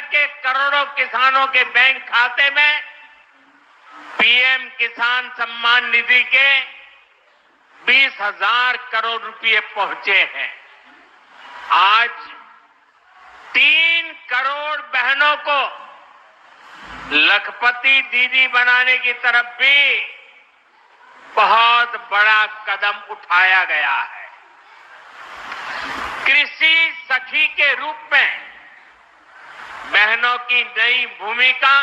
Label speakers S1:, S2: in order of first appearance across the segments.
S1: के करोड़ों किसानों के बैंक खाते में पीएम किसान सम्मान निधि के 20,000 करोड़ रुपए पहुंचे हैं। आज 3 करोड़ बहनों को लखपति दीदी बनाने की तरफ भी बहुत बड़ा कदम उठाया गया है। कृषि सखी के रूप में बहनों की नई भूमिका,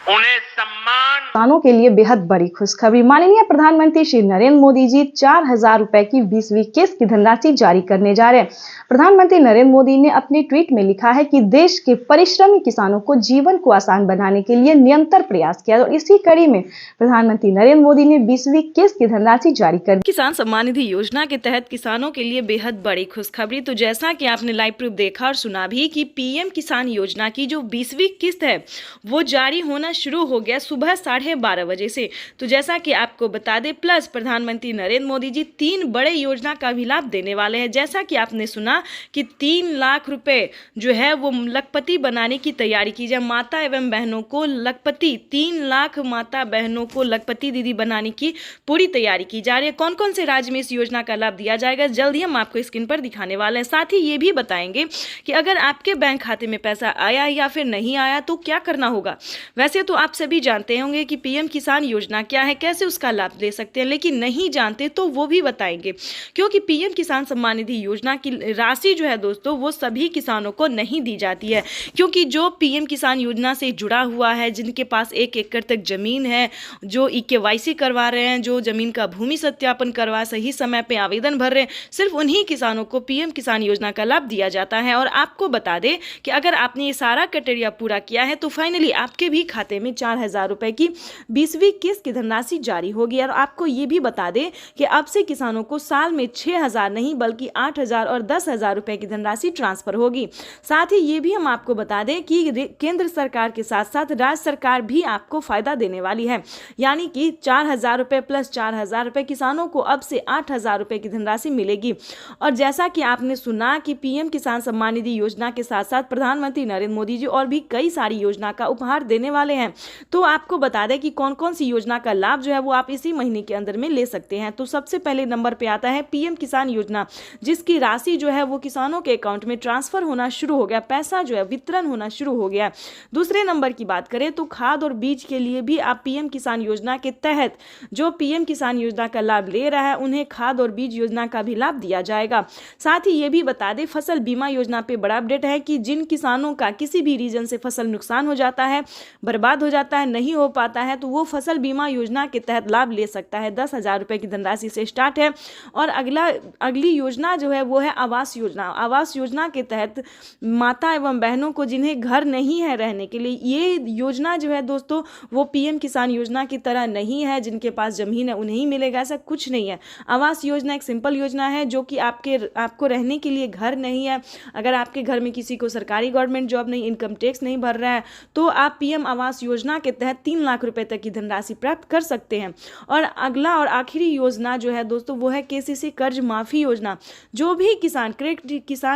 S1: उन्हें सम्मान।
S2: किसानों के लिए बेहद बड़ी खुशखबरी। माननीय प्रधानमंत्री श्री नरेंद्र मोदी जी 4,000 रुपए की 20वीं किस्त की धनराशि जारी करने जा रहे हैं। प्रधानमंत्री नरेंद्र मोदी ने अपने ट्वीट में लिखा है कि देश के परिश्रमी किसानों को जीवन को आसान बनाने के लिए निरंतर प्रयास किया और इसी कड़ी में प्रधानमंत्री नरेंद्र मोदी ने 20वीं किस्त की धनराशि जारी कर दी।
S3: किसान सम्मान निधि योजना के तहत किसानों के लिए बेहद बड़ी खुशखबरी। तो जैसा कि आपने लाइव प्रूफ देखा और सुना भी कि पीएम किसान योजना की जो 20वीं किस्त है वो जारी होना शुरू हो गया सुबह 12:30 बजे से। तो जैसा कि आपको बता दें, प्लस प्रधानमंत्री नरेंद्र मोदी जी 3 बड़े योजना का भी लाभ देने वाले हैं। जैसा कि आपने सुना कि 3 लाख रुपए जो है वो लखपति बनाने की तैयारी की जाए। माता एवं बहनों को लखपति, 3 लाख माता बहनों को लखपति दीदी बनाने की पूरी तैयारी की जा रही है। कौन कौन से राज्य में इस योजना का लाभ दिया जाएगा, जल्द ही हम आपको स्क्रीन पर दिखाने वाले हैं। साथ ही ये भी बताएंगे कि अगर आपके बैंक खाते में पैसा आया या फिर नहीं आया तो क्या करना होगा। वैसे तो आप सभी जानते होंगे कि पीएम किसान योजना क्या है, कैसे उसका लाभ ले सकते हैं, लेकिन नहीं जानते तो वो भी बताएंगे। क्योंकि पीएम किसान सम्मान निधि योजना की राशि जो है दोस्तों वो सभी किसानों को नहीं दी जाती है। क्योंकि जो पीएम किसान योजना से जुड़ा हुआ है, जिनके पास 1 एकड़ तक जमीन है, जो केवाईसी करवा रहे हैं, जो जमीन का भूमि सत्यापन करवा सही समय पे आवेदन भर रहे हैं, सिर्फ उन्हीं किसानों को पीएम किसान योजना का लाभ दिया जाता है। और आपको बता दें कि अगर आपने ये सारा क्राइटेरिया पूरा किया है तो फाइनली आपके भी खाते में 4,000 रुपए की 20वीं किस्त की धनराशि जारी होगी। और आपको ये भी बता दें कि अब से किसानों को साल में 6,000 नहीं बल्कि 8,000 और 10,000 रुपए की धनराशि ट्रांसफर होगी। साथ ही ये भी हम आपको बता दें कि केंद्र सरकार के साथ साथ राज्य सरकार भी आपको फायदा देने वाली है। यानी कि 4,000 रुपए प्लस 4,000 रुपए किसानों को अब से 8,000 रुपए की धनराशि मिलेगी। और जैसा कि आपने सुना कि पीएम किसान सम्मान निधि योजना के साथ साथ प्रधानमंत्री नरेंद्र मोदी जी और भी कई सारी योजना का उपहार देने वाले हैं। तो आपको बता दें कि कौन कौन सी योजना का लाभ जो है वो आप इसी महीने के अंदर में ले सकते हैं। तो सबसे पहले नंबर पे आता है पीएम किसान योजना, जिसकी राशि जो है वो किसानों के अकाउंट में ट्रांसफर होना शुरू हो गया, पैसा जो है वितरण होना शुरू हो गया। दूसरे नंबर की बात करें तो खाद और बीज के लिए भी आप पीएम किसान योजना के तहत जो पीएम किसान योजना का लाभ ले रहा है उन्हें खाद और बीज योजना का भी लाभ दिया जाएगा। साथ ही ये भी बता दें फसल बीमा योजना पे बड़ा अपडेट है कि जिन किसानों का किसी भी रीजन से फसल नुकसान हो जाता है, बर्बाद हो जाता है, नहीं हो पाता है, तो वो फसल बीमा योजना के तहत लाभ ले सकता है। 10,000 रुपए की धनराशि से स्टार्ट है। और अगली योजना जो है वो है आवास योजना। आवास योजना के तहत माता एवं बहनों को जिन्हें घर नहीं है रहने के लिए, ये योजना जो है दोस्तों वो पीएम किसान योजना की तरह नहीं है जिनके पास जमीन है उन्हें ही मिलेगा, ऐसा कुछ नहीं है। आवास योजना एक सिंपल योजना है जो कि आपको रहने के लिए घर नहीं है, अगर आपके घर में किसी को सरकारी गवर्नमेंट जॉब नहीं, इनकम टैक्स नहीं भर रहा है, तो आप पीएम आवास योजना के तहत 3 लाख रुपए तक की धनराशि प्राप्त कर सकते हैं। और अगला और आखिरी योजना जो है दोस्तों वो है केसीसी कर्ज माफी योजना। जो भी किसान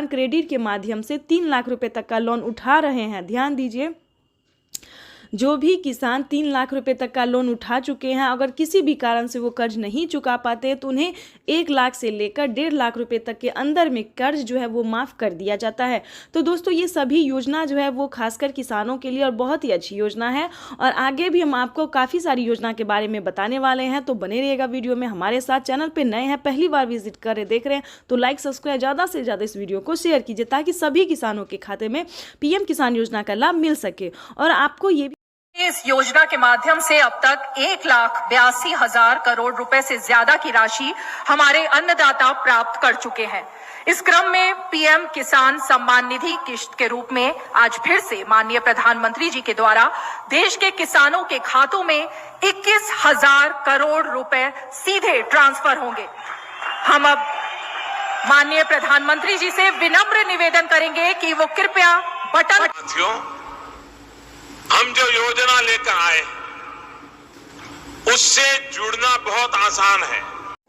S3: क्रेडिट के माध्यम से 3 लाख रुपए तक का लोन उठा रहे हैं, ध्यान दीजिए, जो भी किसान 3 लाख रुपए तक का लोन उठा चुके हैं, अगर किसी भी कारण से वो कर्ज नहीं चुका पाते तो उन्हें 1 लाख से लेकर 1.5 लाख रुपए तक के अंदर में कर्ज जो है वो माफ़ कर दिया जाता है। तो दोस्तों ये सभी योजना जो है वो खासकर किसानों के लिए और बहुत ही अच्छी योजना है। और आगे भी हम आपको काफ़ी सारी योजना के बारे में बताने वाले हैं, तो बने रहिएगा वीडियो में हमारे साथ। चैनल पर नए हैं, पहली बार विजिट कर रहे देख रहे हैं तो लाइक सब्सक्राइब ज़्यादा से ज़्यादा इस वीडियो को शेयर कीजिए ताकि सभी किसानों के खाते में पीएम किसान योजना का लाभ मिल सके। और आपको ये
S4: इस योजना के माध्यम से अब तक 1,82,000 करोड़ रुपए से ज्यादा की राशि हमारे अन्नदाता प्राप्त कर चुके हैं। इस क्रम में पीएम किसान सम्मान निधि किश्त के रूप में आज फिर से माननीय प्रधानमंत्री जी के द्वारा देश के किसानों के खातों में 21,000 करोड़ रुपए सीधे ट्रांसफर होंगे। हम अब माननीय प्रधानमंत्री जी से विनम्र निवेदन करेंगे कि वो कृपया बटन।
S5: हम जो योजना लेकर आए उससे जुड़ना बहुत आसान है।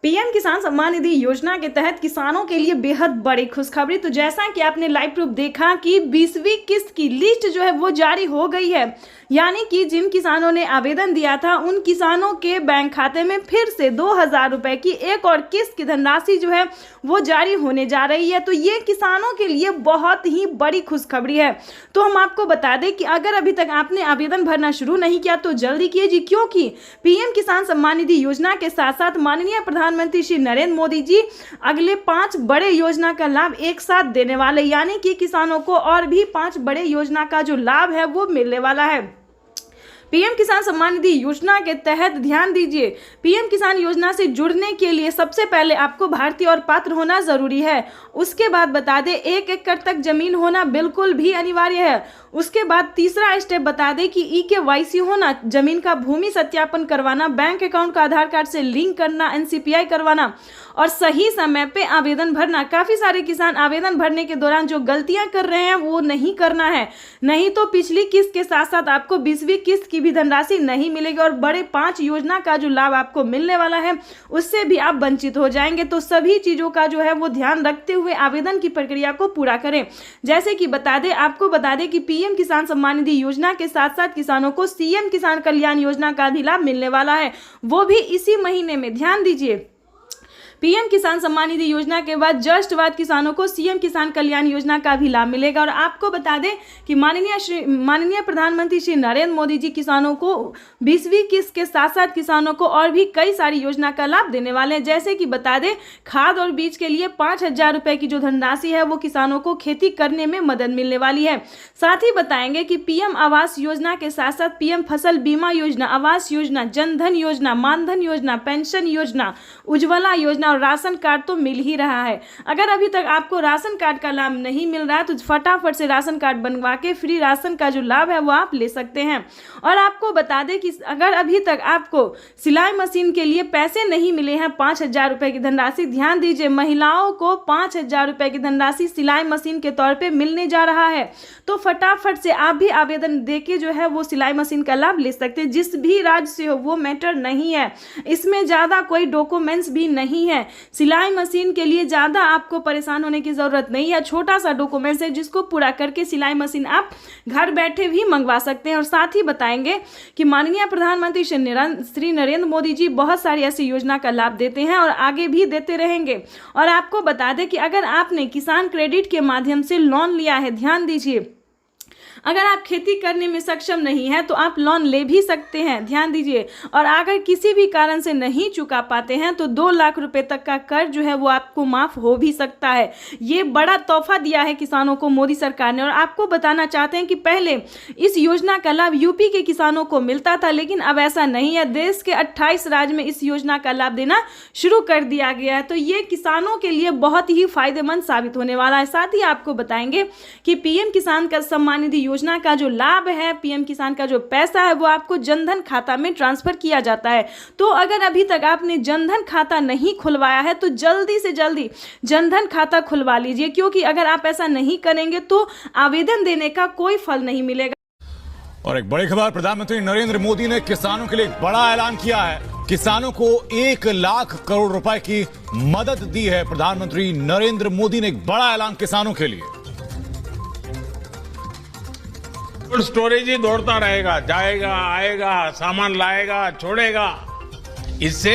S3: पीएम किसान सम्मान निधि योजना के तहत किसानों के लिए बेहद बड़ी खुशखबरी। तो जैसा कि आपने लाइव प्रूफ देखा कि 20वीं किस्त की लिस्ट जो है वो जारी हो गई है, यानी कि जिन किसानों ने आवेदन दिया था उन किसानों के बैंक खाते में फिर से 2000 रुपए की एक और किस्त की धनराशि जो है वो जारी होने जा रही है। तो ये किसानों के लिए बहुत ही बड़ी खुशखबरी है। तो हम आपको बता दें कि अगर अभी तक आपने आवेदन भरना शुरू नहीं किया तो जल्दी कीजिए, क्योंकि पीएम किसान सम्मान निधि योजना के साथ साथ माननीय प्रधानमंत्री श्री नरेंद्र मोदी जी अगले 5 बड़े योजना का लाभ एक साथ देने वाले, यानी कि किसानों को और भी 5 बड़े योजना का जो लाभ है वो मिलने वाला है। पीएम किसान सम्मान निधि योजना के तहत ध्यान दीजिए, पीएम किसान योजना से जुड़ने के लिए सबसे पहले आपको भारतीय और पात्र होना जरूरी है। उसके बाद बता दें 1 एकड़ तक जमीन होना बिल्कुल भी अनिवार्य है। उसके बाद तीसरा स्टेप बता दें कि EKYC होना, जमीन का भूमि सत्यापन करवाना, बैंक अकाउंट का आधार कार्ड से लिंक करना, NCPI करवाना और सही समय पे आवेदन भरना। काफी सारे किसान आवेदन भरने के दौरान जो गलतियां कर रहे हैं वो नहीं करना है, नहीं तो पिछली किस्त के साथ साथ आपको 20वीं किस्त की भी धनराशि नहीं मिलेगी और बड़े 5 योजना का जो लाभ आपको मिलने वाला है उससे भी आप वंचित हो जाएंगे। तो सभी चीजों का जो है वो ध्यान रखते हुए आवेदन की प्रक्रिया को पूरा करें। जैसे कि आपको बता दें कि पीएम किसान सम्मान निधि योजना के साथ साथ किसानों को CM किसान कल्याण योजना का भी लाभ मिलने वाला है, वो भी इसी महीने में। ध्यान दीजिए, पीएम किसान सम्मान निधि योजना के बाद जस्ट बाद किसानों को CM किसान कल्याण योजना का भी लाभ मिलेगा। और आपको बता दें कि माननीय प्रधानमंत्री श्री नरेंद्र मोदी जी किसानों को 20वीं किस्त के साथ साथ किसानों को और भी कई सारी योजना का लाभ देने वाले हैं। जैसे कि बता दें, खाद और बीज के लिए 5000 रुपए की जो धनराशि है वो किसानों को खेती करने में मदद मिलने वाली है। साथ ही बताएंगे कि पीएम आवास योजना के साथ साथ पीएम फसल बीमा योजना, आवास योजना, जनधन योजना, मानधन योजना, पेंशन योजना, उज्ज्वला योजना और राशन कार्ड तो मिल ही रहा है। अगर अभी तक आपको राशन कार्ड का लाभ नहीं मिल रहा है तो फटाफट से राशन कार्ड बनवा के फ्री राशन का जो लाभ है वो आप ले सकते हैं। और आपको बता दें कि अगर अभी तक आपको सिलाई मशीन के लिए पैसे नहीं मिले हैं 5000 रुपए की धनराशि, ध्यान दीजिए, महिलाओं को 5000 रुपए की धनराशि सिलाई मशीन के तौर पे मिलने जा रहा है। तो फटाफट से आप भी आवेदन देके जो है वो सिलाई मशीन का लाभ ले सकते हैं। जिस भी राज्य से हो वो मैटर नहीं है, इसमें ज़्यादा कोई डॉक्यूमेंट्स भी नहीं है। सिलाई मशीन के लिए ज़्यादा आपको परेशान होने की ज़रूरत नहीं है। छोटा सा डॉक्यूमेंट्स है जिसको पूरा करके सिलाई मशीन आप घर बैठे भी मंगवा सकते हैं। और साथ ही बताएंगे कि माननीय प्रधानमंत्री श्री नरेंद्र मोदी जी बहुत सारी ऐसी योजना का लाभ देते हैं और आगे भी देते रहेंगे। और आपको बता दें कि अगर आपने किसान क्रेडिट के माध्यम से लोन लिया है, ध्यान दीजिए, अगर आप खेती करने में सक्षम नहीं है तो आप लोन ले भी सकते हैं, ध्यान दीजिए। और अगर किसी भी कारण से नहीं चुका पाते हैं तो 2 लाख रुपए तक का कर्ज जो है वो आपको माफ हो भी सकता है। ये बड़ा तोहफा दिया है किसानों को मोदी सरकार ने। और आपको बताना चाहते हैं कि पहले इस योजना का लाभ यूपी के किसानों को मिलता था, लेकिन अब ऐसा नहीं है। देश के 28 राज्य में इस योजना का लाभ देना शुरू कर दिया गया है। तो ये किसानों के लिए बहुत ही फायदेमंद साबित होने वाला है। साथ ही आपको बताएंगे कि पीएम किसान का सम्मान निधि योजना का जो लाभ है, पीएम किसान का जो पैसा है वो आपको जनधन खाता में ट्रांसफर किया जाता है। तो अगर अभी तक आपने जनधन खाता नहीं खुलवाया है तो जल्दी से जल्दी जनधन खाता खुलवा लीजिए, क्योंकि अगर आप ऐसा नहीं करेंगे तो आवेदन देने का कोई फल नहीं मिलेगा।
S5: और एक बड़ी खबर, प्रधानमंत्री नरेंद्र मोदी ने किसानों के लिए एक बड़ा ऐलान किया है। किसानों को 1 लाख करोड़ रुपए की मदद दी है। प्रधानमंत्री नरेंद्र मोदी ने एक बड़ा ऐलान किसानों के लिए।
S1: कोल्ड स्टोरेज ही दौड़ता रहेगा, जाएगा आएगा, सामान लाएगा छोड़ेगा। इससे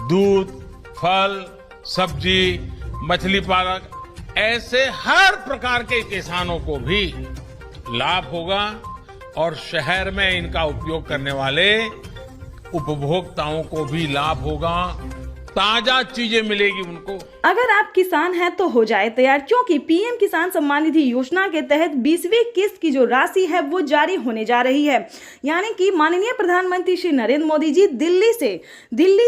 S1: दूध, फल, सब्जी, मछली पालक ऐसे हर प्रकार के किसानों को भी लाभ होगा और शहर में इनका उपयोग करने वाले उपभोक्ताओं को भी लाभ होगा। ताजा चीजें मिलेगी उनको।
S3: अगर आप किसान हैं तो हो जाए तैयार, क्योंकि पीएम किसान सम्मान निधि योजना के तहत 20वीं किस्त की जो राशि है वो जारी होने जा रही है। यानी कि माननीय प्रधानमंत्री श्री नरेंद्र मोदी जी दिल्ली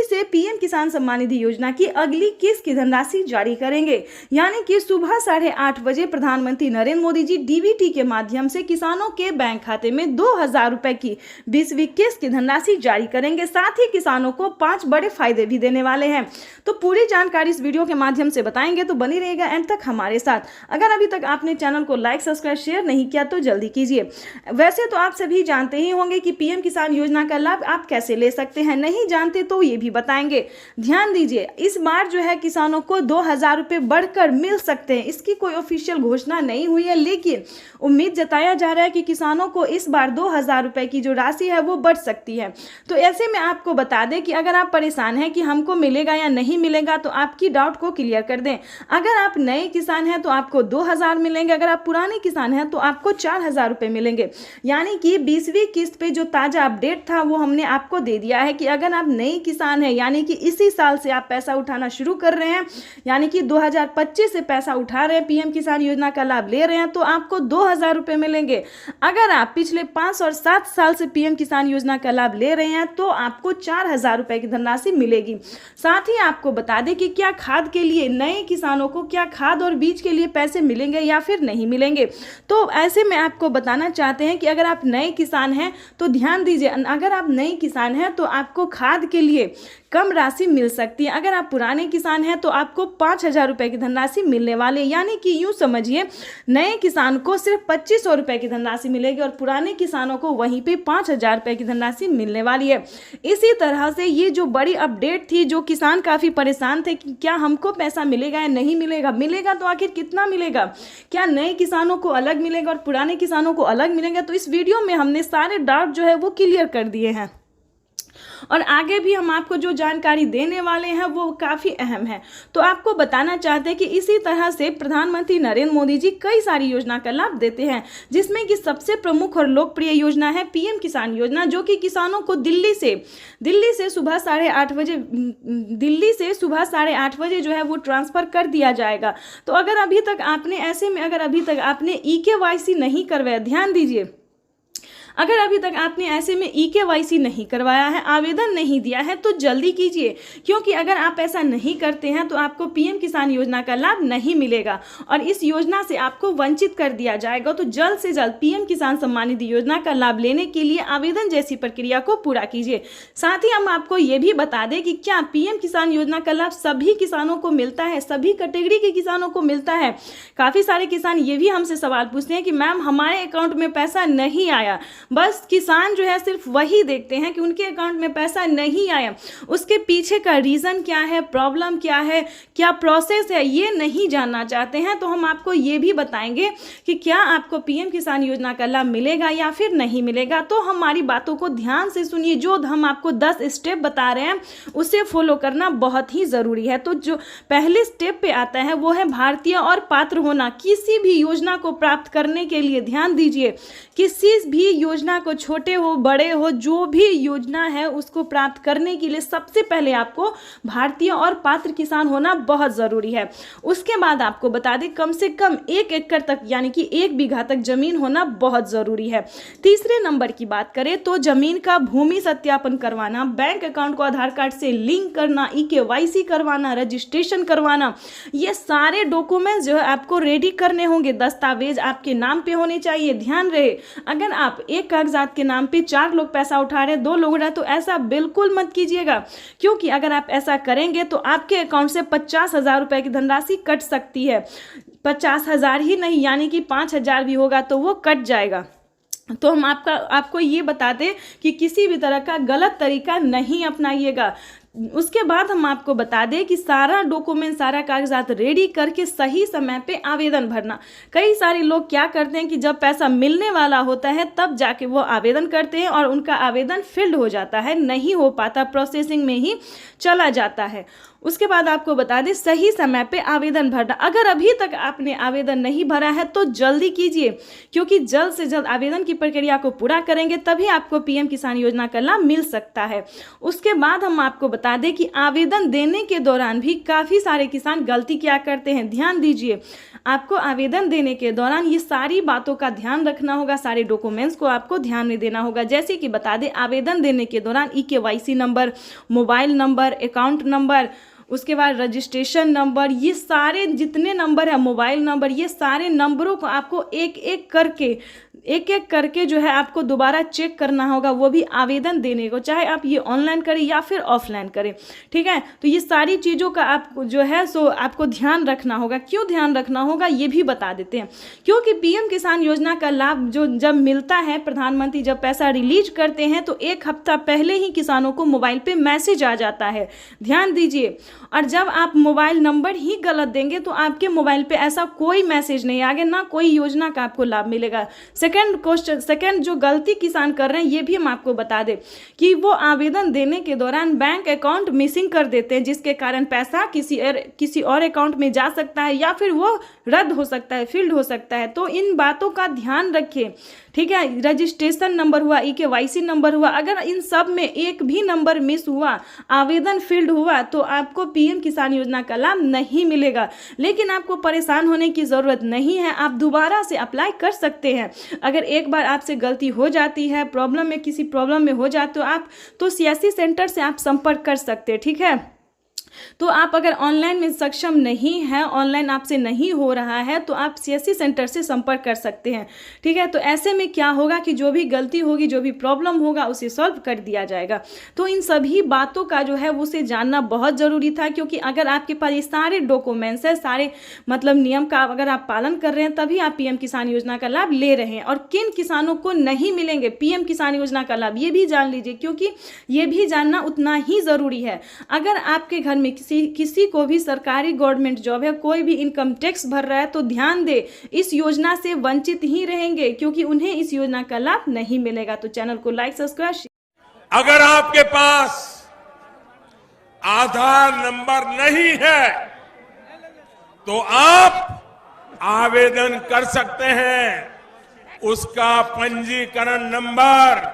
S3: से पीएम किसान सम्मान निधि योजना की अगली किस्त की धनराशि जारी करेंगे। यानी कि सुबह 8:30 बजे प्रधानमंत्री नरेंद्र मोदी जी डीबीटी के माध्यम से किसानों के बैंक खाते में 2000 रुपए की 20वीं किस्त की धनराशि जारी करेंगे। साथ ही किसानों को 5 बड़े फायदे भी देने वाले हैं। हैं। तो पूरी जानकारी इस वीडियो के माध्यम से बताएंगे, तो बनी रहेगा एंड तक हमारे साथ। अगर अभी तक आपने चैनल को लाइक, सब्सक्राइब, शेयर नहीं किया तो जल्दी कीजिए। वैसे तो आप सभी जानते ही होंगे कि पीएम किसान योजना का लाभ आप कैसे ले सकते हैं, नहीं जानते तो ये भी बताएंगे। ध्यान दीजिए, इस बार जो है किसानों को 2,000 रुपये बढ़कर मिल सकते हैं। इसकी कोई ऑफिशियल घोषणा नहीं हुई है, लेकिन उम्मीद जताया जा रहा है कि किसानों को इस बार 2,000 रुपये की जो राशि है वो बढ़ सकती है। तो ऐसे में आपको बता दें कि अगर आप परेशान हैं कि हमको मिलेगा या नहीं मिलेगा, तो आपकी डाउट को क्लियर कर दें। अगर आप नए किसान हैं तो आपको 2,000 मिलेंगे, अगर आप पुराने किसान हैं तो आपको 4,000 रुपये मिलेंगे। यानी कि 20वीं किस्त पे जो ताज़ा अपडेट था वो हमने आपको दे दिया है कि अगर आप नए किसान हैं, यानी कि इसी साल से आप पैसा उठाना शुरू कर रहे हैं, यानी कि 2025 से पैसा उठा रहे हैं, पीएम किसान योजना का लाभ ले रहे हैं, तो आपको 2,000 रुपये मिलेंगे। अगर आप पिछले 5 और 7 साल से पीएम किसान योजना का लाभ ले रहे हैं तो आपको 4,000 रुपये की धनराशि मिलेगी। साथ ही आपको बता दें कि क्या खाद के लिए नए किसानों को क्या खाद और बीज के लिए पैसे मिलेंगे या फिर नहीं मिलेंगे। तो ऐसे में आपको बताना चाहते हैं कि अगर आप नए किसान हैं तो ध्यान दीजिए, अगर आप नए किसान हैं तो आपको खाद के लिए कम राशि मिल सकती है। अगर आप पुराने किसान हैं तो आपको 5,000 रुपये की धनराशि मिलने वाली, यानी कि यूँ समझिए नए किसान को सिर्फ 2,500 रुपये की धनराशि मिलेगी और पुराने किसानों को वहीं पे 5,000 रुपये की धनराशि मिलने वाली है। इसी तरह से ये जो बड़ी अपडेट थी, जो किसान काफ़ी परेशान थे कि क्या हमको पैसा मिलेगा या नहीं मिलेगा, मिलेगा तो आखिर कितना मिलेगा, क्या नए किसानों को अलग मिलेगा और पुराने किसानों को अलग मिलेगा, तो इस वीडियो में हमने सारे डाउट जो है वो क्लियर कर दिए हैं। और आगे भी हम आपको जो जानकारी देने वाले हैं वो काफ़ी अहम है। तो आपको बताना चाहते हैं कि इसी तरह से प्रधानमंत्री नरेंद्र मोदी जी कई सारी योजना का लाभ देते हैं, जिसमें कि सबसे प्रमुख और लोकप्रिय योजना है पीएम किसान योजना, जो कि किसानों को दिल्ली से सुबह 8:30 बजे जो है वो ट्रांसफ़र कर दिया जाएगा। तो अगर अभी तक आपने EKYC नहीं करवाया, ध्यान दीजिए, अगर अभी तक आपने ऐसे में EKYC नहीं करवाया है, आवेदन नहीं दिया है, तो जल्दी कीजिए, क्योंकि अगर आप ऐसा नहीं करते हैं तो आपको पीएम किसान योजना का लाभ नहीं मिलेगा और इस योजना से आपको वंचित कर दिया जाएगा। तो जल्द से जल्द पीएम किसान सम्मान निधि योजना का लाभ लेने के लिए आवेदन जैसी प्रक्रिया को पूरा कीजिए। साथ ही हम आपको ये भी बता दें कि क्या पीएम किसान योजना का लाभ सभी किसानों को मिलता है, सभी कैटेगरी के किसानों को मिलता है। काफ़ी सारे किसान ये भी हमसे सवाल पूछते हैं कि मैम हमारे अकाउंट में पैसा नहीं आया। बस किसान जो है सिर्फ वही देखते हैं कि उनके अकाउंट में पैसा नहीं आया, उसके पीछे का रीज़न क्या है, प्रॉब्लम क्या है, क्या प्रोसेस है, ये नहीं जानना चाहते हैं। तो हम आपको ये भी बताएंगे कि क्या आपको पीएम किसान योजना का लाभ मिलेगा या फिर नहीं मिलेगा। तो हमारी बातों को ध्यान से सुनिए, जो हम आपको 10 स्टेप बता रहे हैं उसे फॉलो करना बहुत ही ज़रूरी है। तो जो पहले स्टेप पे आता है वो है भारतीय और पात्र होना। किसी भी योजना को प्राप्त करने के लिए ध्यान दीजिए, किसी भी योजना को, छोटे हो बड़े हो, जो भी योजना है उसको प्राप्त करने के लिए सबसे पहले आपको भारतीय और पात्र किसान होना बहुत ज़रूरी है। उसके बाद आपको बता दें कम से कम 1 एकड़ तक, यानी कि 1 बीघा तक जमीन होना बहुत ज़रूरी है। तीसरे नंबर की बात करें तो जमीन का भूमि सत्यापन करवाना, बैंक अकाउंट को आधार कार्ड से लिंक करना, EKYC करवाना, रजिस्ट्रेशन करवाना, ये सारे डॉक्यूमेंट्स जो है आपको रेडी करने होंगे। दस्तावेज आपके नाम पे होने चाहिए। ध्यान रहे, अगर आप एक कागजात के नाम पे 4 लोग पैसा उठा रहे हैं, 2 लोग रहे, तो ऐसा बिल्कुल मत कीजिएगा, क्योंकि अगर आप ऐसा करेंगे तो आपके अकाउंट से 50,000 रुपए की धनराशि कट सकती है। 50,000 ही नहीं, यानी कि 5,000 भी होगा तो वो कट जाएगा। तो हम आपको ये बता दें कि किसी भी तरह का गलत तरीका नहीं अपनाइएगा। उसके बाद हम आपको बता दें कि सारा डॉक्यूमेंट, सारा कागजात रेडी करके सही समय पे आवेदन भरना। कई सारे लोग क्या करते हैं कि जब पैसा मिलने वाला होता है तब जाके वो आवेदन करते हैं और उनका आवेदन फिल्ड हो जाता है, नहीं हो पाता, प्रोसेसिंग में ही चला जाता है। उसके बाद आपको बता दें सही समय पे आवेदन भरना। अगर अभी तक आपने आवेदन नहीं भरा है तो जल्दी कीजिए, क्योंकि जल्द से जल्द आवेदन की प्रक्रिया को पूरा करेंगे तभी आपको पीएम किसान योजना का लाभ मिल सकता है। उसके बाद हम आपको बता दें कि आवेदन देने के दौरान भी काफ़ी सारे किसान गलती क्या करते हैं। ध्यान दीजिए, आपको आवेदन देने के दौरान ये सारी बातों का ध्यान रखना होगा, सारे डॉक्यूमेंट्स को आपको ध्यान में देना होगा। जैसे कि बता दें, आवेदन देने के दौरान EKYC number, mobile number, account number, उसके बाद रजिस्ट्रेशन नंबर, ये सारे जितने नंबर है, मोबाइल नंबर, ये सारे नंबरों को आपको एक एक करके जो है आपको दोबारा चेक करना होगा, वो भी आवेदन देने को, चाहे आप ये ऑनलाइन करें या फिर ऑफलाइन करें। ठीक है, तो ये सारी चीज़ों का आपको जो है सो आपको ध्यान रखना होगा। क्यों ध्यान रखना होगा ये भी बता देते हैं। क्योंकि पीएम किसान योजना का लाभ जो जब मिलता है, प्रधानमंत्री जब पैसा रिलीज करते हैं तो एक हफ्ता पहले ही किसानों को मोबाइल पे मैसेज आ जाता है, ध्यान दीजिए। और जब आप मोबाइल नंबर ही गलत देंगे तो आपके मोबाइल पे ऐसा कोई मैसेज नहीं आएगा, ना कोई योजना का आपको लाभ मिलेगा। सेकंड जो गलती किसान कर रहे हैं ये भी हम आपको बता दें कि वो आवेदन देने के दौरान बैंक अकाउंट मिसिंग कर देते हैं, जिसके कारण पैसा किसी और अकाउंट में जा सकता है या फिर वो रद्द हो सकता है, फील्ड हो सकता है। तो इन बातों का ध्यान रखिए। ठीक है, रजिस्ट्रेशन नंबर हुआ, EKYC नंबर हुआ, अगर इन सब में एक भी नंबर मिस हुआ, आवेदन फील्ड हुआ, तो आपको पीएम किसान योजना का लाभ नहीं मिलेगा। लेकिन आपको परेशान होने की ज़रूरत नहीं है, आप दोबारा से अप्लाई कर सकते हैं। अगर एक बार आपसे गलती हो जाती है, किसी प्रॉब्लम में हो जाते हो आप, तो CSC सेंटर से आप संपर्क कर सकते हैं। ठीक है, तो आप अगर ऑनलाइन में सक्षम नहीं है, ऑनलाइन आपसे नहीं हो रहा है, तो आप CSC सेंटर से संपर्क कर सकते हैं। ठीक है, तो ऐसे में क्या होगा कि जो भी गलती होगी, जो भी प्रॉब्लम होगा, उसे सॉल्व कर दिया जाएगा। तो इन सभी बातों का जो है उसे जानना बहुत ज़रूरी था, क्योंकि अगर आपके पास ये सारे डॉक्यूमेंट्स है, सारे मतलब नियम का अगर आप पालन कर रहे हैं, तभी आप पीएम किसान योजना का लाभ ले रहे हैं। और किन किसानों को नहीं मिलेंगे पीएम किसान योजना का लाभ, ये भी जान लीजिए, क्योंकि ये भी जानना उतना ही ज़रूरी है। अगर आपके घर में किसी को भी सरकारी गवर्नमेंट जॉब है, कोई भी इनकम टैक्स भर रहा है, तो ध्यान दे, इस योजना से वंचित ही रहेंगे, क्योंकि उन्हें इस योजना का लाभ नहीं मिलेगा। तो चैनल को लाइक, सब्सक्राइब।
S1: अगर आपके पास आधार नंबर नहीं है तो आप आवेदन कर सकते हैं। उसका पंजीकरण नंबर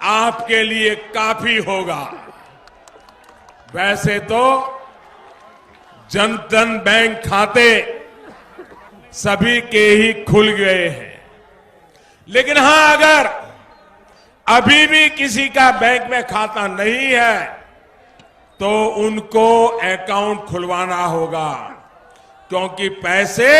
S1: आपके लिए काफी होगा। वैसे तो जनधन बैंक खाते सभी के ही खुल गए हैं, लेकिन हां, अगर अभी भी किसी का बैंक में खाता नहीं है तो उनको अकाउंट खुलवाना होगा, क्योंकि पैसे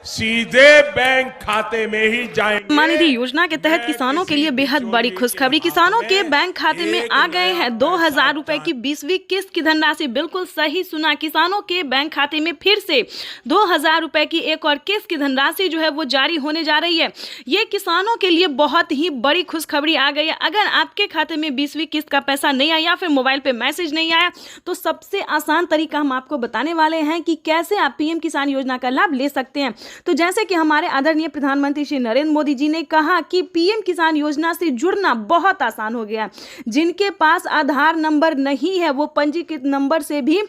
S1: सीधे बैंक खाते में ही जाएंगे।
S3: सम्मान निधि योजना के तहत किसानों के लिए बेहद बड़ी खुशखबरी। किसानों के बैंक खाते में आ गए हैं 2000 रुपए की 20वीं किस्त की धनराशि। बिल्कुल सही सुना, किसानों के बैंक खाते में फिर से 2000 रुपए की एक और किस्त की धनराशि जो है वो जारी होने जा रही है। ये किसानों के लिए बहुत ही बड़ी खुशखबरी आ गई है। अगर आपके खाते में 20वीं किस्त का पैसा नहीं आया या फिर मोबाइल पे मैसेज नहीं आया, तो सबसे आसान तरीका हम आपको बताने वाले हैं कि कैसे आप पीएम किसान योजना का लाभ ले सकते हैं। तो जैसे कि हमारे आदरणीय प्रधानमंत्री श्री नरेंद्र मोदी जी ने कहा कि पीएम किसान योजना से जुड़ना बहुत आसान हो गया। जिनके पास आधार नंबर नहीं है, वो पंजीकृत नंबर से भी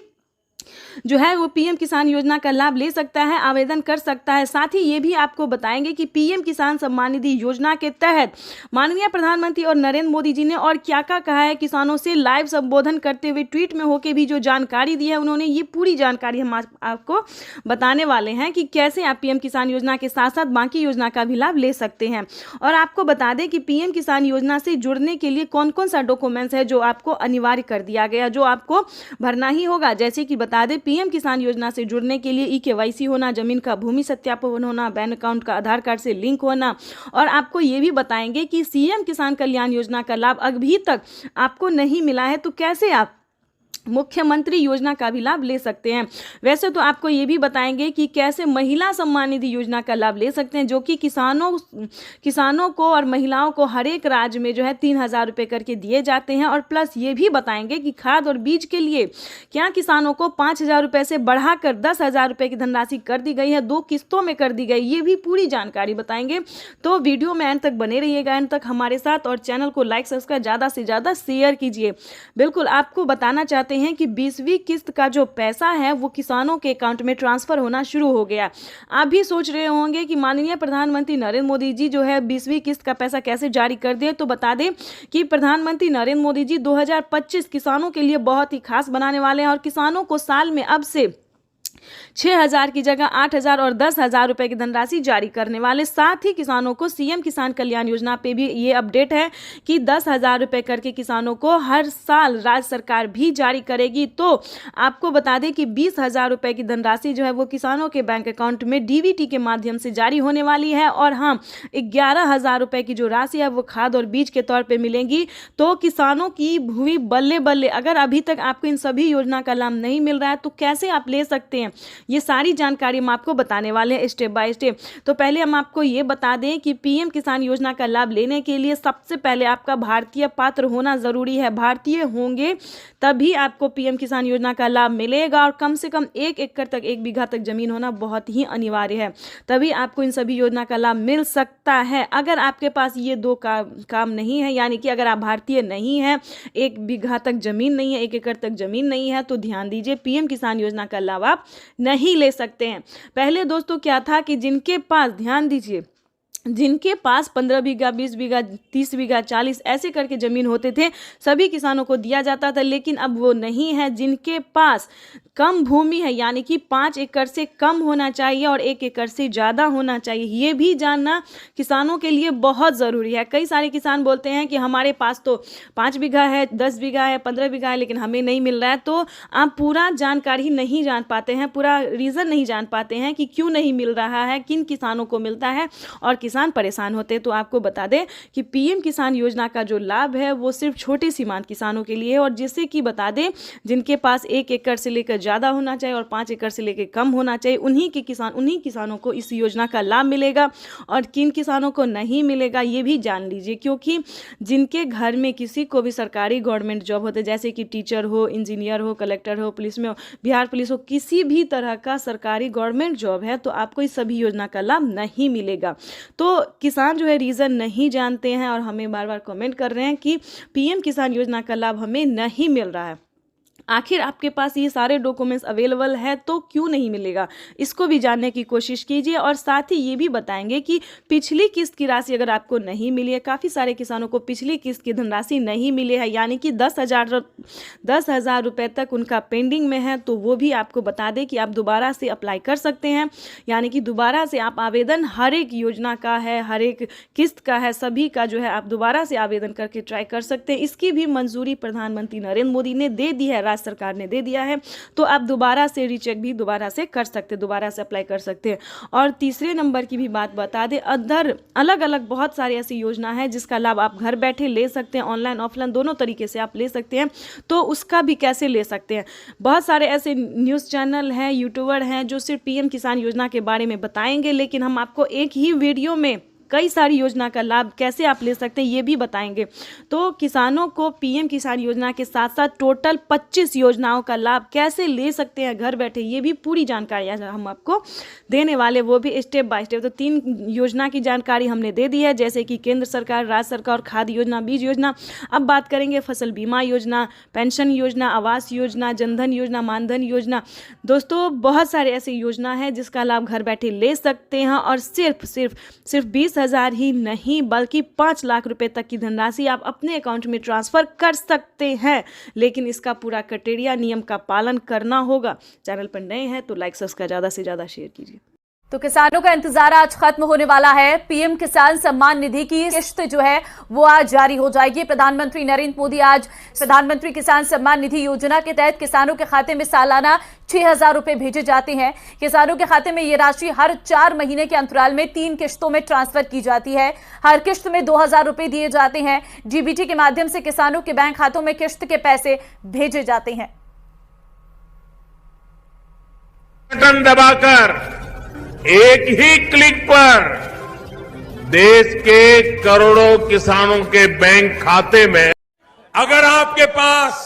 S3: जो है वो पीएम किसान योजना का लाभ ले सकता है, आवेदन कर सकता है। साथ ही ये भी आपको बताएंगे कि पीएम किसान सम्मान निधि योजना के तहत माननीय प्रधानमंत्री और नरेंद्र मोदी जी ने और क्या क्या कहा है। किसानों से लाइव संबोधन करते हुए ट्वीट में होकर भी जो जानकारी दी है उन्होंने, ये पूरी जानकारी हम आपको बताने वाले हैं कि कैसे आप पीएम किसान योजना के साथ साथ बाकी योजना का भी लाभ ले सकते हैं। और आपको बता दें कि पीएम किसान योजना से जुड़ने के लिए कौन कौन सा डॉक्यूमेंट्स है जो आपको अनिवार्य कर दिया गया, जो आपको भरना ही होगा। जैसे कि बता दें, पीएम किसान योजना से जुड़ने के लिए EKYC होना, जमीन का भूमि सत्यापन होना, बैंक अकाउंट का आधार कार्ड से लिंक होना। और आपको ये भी बताएंगे कि सीएम किसान कल्याण योजना का लाभ अभी तक आपको नहीं मिला है, तो कैसे आप मुख्यमंत्री योजना का भी लाभ ले सकते हैं। वैसे तो आपको ये भी बताएंगे कि कैसे महिला सम्मान निधि योजना का लाभ ले सकते हैं, जो कि किसानों को और महिलाओं को हर एक राज्य में जो है 3000 रुपये करके दिए जाते हैं। और प्लस ये भी बताएंगे कि खाद और बीज के लिए क्या किसानों को 5000 रुपये से बढ़ाकर 10,000 रुपये की धनराशि कर दी गई है, 2 किस्तों में कर दी गई। ये भी पूरी जानकारी बताएंगे। तो वीडियो में एंड तक बने रहिएगा, एंड तक हमारे साथ, और चैनल को लाइक सब्सक्राइब ज़्यादा से ज़्यादा शेयर कीजिए। बिल्कुल आपको बताना चाहते हैं कि 20वीं किस्त का जो पैसा है वो किसानों के अकाउंट में ट्रांसफर होना शुरू हो गया। आप भी सोच रहे होंगे कि माननीय प्रधानमंत्री नरेंद्र मोदी जी जो है 20वीं किस्त का पैसा कैसे जारी कर दिए। तो बता दें कि प्रधानमंत्री नरेंद्र मोदी जी 2025 किसानों के लिए बहुत ही खास बनाने वाले हैं, और किसानों को साल में अब से 6,000 की जगह 8,000 और 10,000 रुपए की धनराशि जारी करने वाले। साथ ही किसानों को सीएम किसान कल्याण योजना पे भी ये अपडेट है कि 10,000 रुपए करके किसानों को हर साल राज्य सरकार भी जारी करेगी। तो आपको बता दें कि 20,000 रुपए की धनराशि जो है वो किसानों के बैंक अकाउंट में डीबीटी के माध्यम से जारी होने वाली है। और हाँ, 11,000 रुपए की जो राशि है वो खाद और बीज के तौर पर मिलेंगी। तो किसानों की हुई बल्ले बल्ले। अगर अभी तक आपको इन सभी योजना का लाभ नहीं मिल रहा है तो कैसे आप ले सकते हैं, ये सारी जानकारी हम आपको बताने वाले हैं स्टेप बाय स्टेप। तो पहले हम आपको ये बता दें कि पीएम किसान योजना का लाभ लेने के लिए सबसे पहले आपका भारतीय पात्र होना जरूरी है। भारतीय होंगे तभी आपको पीएम किसान योजना का लाभ मिलेगा और कम से कम 1 एकड़ तक 1 बीघा तक जमीन होना बहुत ही अनिवार्य है, तभी आपको इन सभी योजना का लाभ मिल सकता है। अगर आपके पास ये दो काम नहीं है, यानी कि अगर आप भारतीय नहीं है, 1 बीघा तक जमीन नहीं है, 1 एकड़ तक जमीन नहीं है, तो ध्यान दीजिए पीएम किसान योजना का लाभ आप नहीं ले सकते हैं। पहले दोस्तों क्या था कि जिनके पास, ध्यान दीजिए, जिनके पास 15 बीघा, 20 बीघा, 30 बीघा, 40 ऐसे करके ज़मीन होते थे, सभी किसानों को दिया जाता था। लेकिन अब वो नहीं है। जिनके पास कम भूमि है, यानी कि 5 एकड़ से कम होना चाहिए और 1 एकड़ से ज़्यादा होना चाहिए, ये भी जानना किसानों के लिए बहुत ज़रूरी है। कई सारे किसान बोलते हैं कि हमारे पास तो 5 बीघा है, 10 बीघा है, 15 बीघा है, लेकिन हमें नहीं मिल रहा है। तो आप पूरा जानकारी नहीं जान पाते हैं, पूरा रीज़न नहीं जान पाते हैं कि क्यों नहीं मिल रहा है, किन किसानों को मिलता है और किसान परेशान होते हैं। तो आपको बता दें कि पीएम किसान योजना का जो लाभ है वो सिर्फ छोटे सीमांत किसानों के लिए है। और जिससे कि बता दें, जिनके पास 1 एकड़ से लेकर ज़्यादा होना चाहिए और 5 एकड़ से लेकर कम होना चाहिए, उन्हीं किसानों को इस योजना का लाभ मिलेगा। और किन किसानों को नहीं मिलेगा ये भी जान लीजिए, क्योंकि जिनके घर में किसी को भी सरकारी गवर्नमेंट जॉब होते, जैसे कि टीचर हो, इंजीनियर हो, कलेक्टर हो, पुलिस में हो, बिहार पुलिस हो, किसी भी तरह का सरकारी गवर्नमेंट जॉब है, तो आपको इस सभी योजना का लाभ नहीं मिलेगा। तो किसान जो है रीज़न नहीं जानते हैं और हमें बार बार कमेंट कर रहे हैं कि पीएम किसान योजना का लाभ हमें नहीं मिल रहा है। आखिर आपके पास ये सारे डॉक्यूमेंट्स अवेलेबल है तो क्यों नहीं मिलेगा, इसको भी जानने की कोशिश कीजिए। और साथ ही ये भी बताएंगे कि पिछली किस्त की राशि अगर आपको नहीं मिली है, काफ़ी सारे किसानों को पिछली किस्त की धनराशि नहीं मिली है, यानी कि 10,000 रुपये तक उनका पेंडिंग में है, तो वो भी आपको बता दें कि आप दोबारा से अप्लाई कर सकते हैं। यानी कि दोबारा से आप आवेदन, हर एक योजना का है, हर एक किस्त का है, सभी का जो है आप दोबारा से आवेदन करके ट्राई कर सकते हैं। इसकी भी मंजूरी प्रधानमंत्री नरेंद्र मोदी ने दे दी है, सरकार ने दे दिया है। तो आप दोबारा से रीचेक भी दोबारा से कर सकते हैं, दोबारा से अप्लाई कर सकते हैं। और तीसरे नंबर की भी बात बता दें, अदर अलग अलग बहुत सारी ऐसी योजना है जिसका लाभ आप घर बैठे ले सकते हैं, ऑनलाइन ऑफलाइन दोनों तरीके से आप ले सकते हैं। तो उसका भी कैसे ले सकते हैं, बहुत सारे ऐसे न्यूज़ चैनल हैं, यूट्यूबर हैं जो सिर्फ पीएम किसान योजना के बारे में बताएंगे, लेकिन हम आपको एक ही वीडियो में कई सारी योजना का लाभ कैसे आप ले सकते हैं ये भी बताएंगे। तो किसानों को पीएम किसान योजना के साथ साथ टोटल 25 योजनाओं का लाभ कैसे ले सकते हैं घर बैठे, ये भी पूरी जानकारी हम आपको देने वाले, वो भी स्टेप बाय स्टेप। तो 3 योजना की जानकारी हमने दे दी है, जैसे कि केंद्र सरकार, राज्य सरकार, खाद योजना, बीज योजना। अब बात करेंगे फसल बीमा योजना, पेंशन योजना, आवास योजना, जनधन योजना, मानधन योजना। दोस्तों बहुत सारे ऐसी योजना है जिसका लाभ घर बैठे ले सकते हैं और सिर्फ 20,000 ही नहीं बल्कि 5 लाख रुपए तक की धनराशि आप अपने अकाउंट में ट्रांसफर कर सकते हैं। लेकिन इसका पूरा क्राइटेरिया, नियम का पालन करना होगा। चैनल पर नए हैं तो लाइक सब्सक्राइब ज़्यादा से ज़्यादा शेयर कीजिए।
S6: तो किसानों का इंतजार आज खत्म होने वाला है। पीएम किसान सम्मान निधि की किस्त जो है वो आज जारी हो जाएगी। प्रधानमंत्री नरेंद्र मोदी आज प्रधानमंत्री किसान सम्मान निधि योजना के तहत किसानों के खाते में सालाना 6,000 रुपए भेजे जाते हैं। किसानों के खाते में ये राशि हर 4 महीने के अंतराल में 3 किस्तों में ट्रांसफर की जाती है। हर किस्त में 2,000 रुपए दिए जाते हैं। डीबीटी के माध्यम से किसानों के बैंक खातों में किस्त के पैसे भेजे जाते हैं।
S1: बटन दबाकर एक ही क्लिक पर देश के करोड़ों किसानों के बैंक खाते में, अगर आपके पास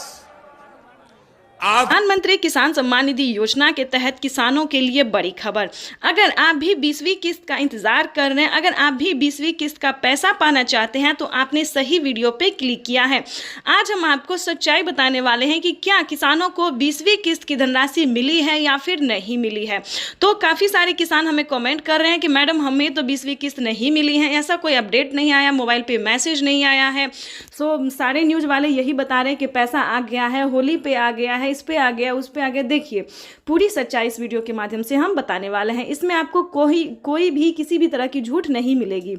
S3: प्रधानमंत्री किसान सम्मान निधि योजना के तहत किसानों के लिए बड़ी खबर। अगर आप भी 20वीं किस्त का इंतजार कर रहे हैं, अगर आप भी 20वीं किस्त का पैसा पाना चाहते हैं तो आपने सही वीडियो पे क्लिक किया है। आज हम आपको सच्चाई बताने वाले हैं कि क्या किसानों को 20वीं किस्त की धनराशि मिली है या फिर नहीं मिली है। तो काफ़ी सारे किसान हमें कमेंट कर रहे हैं कि मैडम हमें तो 20वीं किस्त नहीं मिली है, ऐसा कोई अपडेट नहीं आया, मोबाइल पे मैसेज नहीं आया है। सो सारे न्यूज़ वाले यही बता रहे हैं कि पैसा आ गया है, होली पे आ गया है, इस पे आ गया, उस पे आ गया। देखिए पूरी सच्चाई इस वीडियो के माध्यम से हम बताने वाले हैं। इसमें आपको कोई भी किसी भी तरह की झूठ नहीं मिलेगी,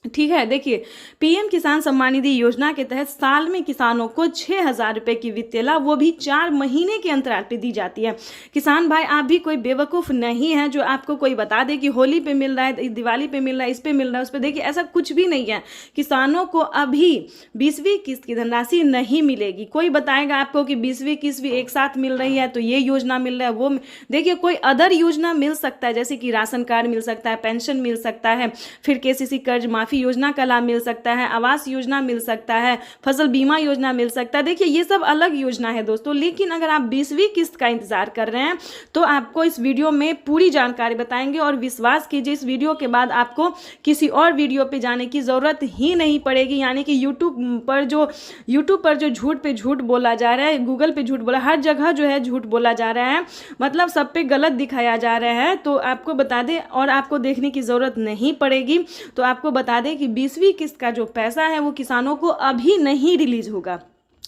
S3: ठीक है। देखिए पीएम किसान सम्मान निधि योजना के तहत साल में किसानों को 6,000 रुपए की वित्तीय लाभ, वो भी 4 महीने के अंतराल पे दी जाती है। किसान भाई आप भी कोई बेवकूफ़ नहीं है जो आपको कोई बता दे कि होली पे मिल रहा है, दिवाली पे मिल रहा है, इस पे मिल रहा है, उस पे। देखिए ऐसा कुछ भी नहीं है। किसानों को अभी 20वीं किस्त की धनराशि नहीं मिलेगी। कोई बताएगा आपको कि 20वीं किस्त भी एक साथ मिल रही है तो ये योजना मिल रहा है, वो देखिए कोई अदर योजना मिल सकता है, जैसे कि राशन कार्ड मिल सकता है, पेंशन मिल सकता है, फिर केसीसी कर्ज माफी योजना का लाभ मिल सकता है, आवास योजना मिल सकता है, फसल बीमा योजना मिल सकता है। देखिए ये सब अलग योजना है दोस्तों। लेकिन अगर आप 20वीं किस्त का इंतजार कर रहे हैं तो आपको इस वीडियो में पूरी जानकारी बताएंगे, और विश्वास कीजिए इस वीडियो के बाद आपको किसी और वीडियो पे जाने की जरूरत ही नहीं पड़ेगी। यानी कि यूट्यूब पर जो झूठ पे झूठ बोला जा रहा है, गूगल पे झूठ बोला, हर जगह जो है झूठ बोला जा रहा है, मतलब सब पे गलत दिखाया जा रहा है। तो आपको बता दें, और आपको देखने की जरूरत नहीं पड़ेगी, तो आपको बता दें कि 20वीं किस्त का जो पैसा है वो किसानों को अभी नहीं रिलीज होगा।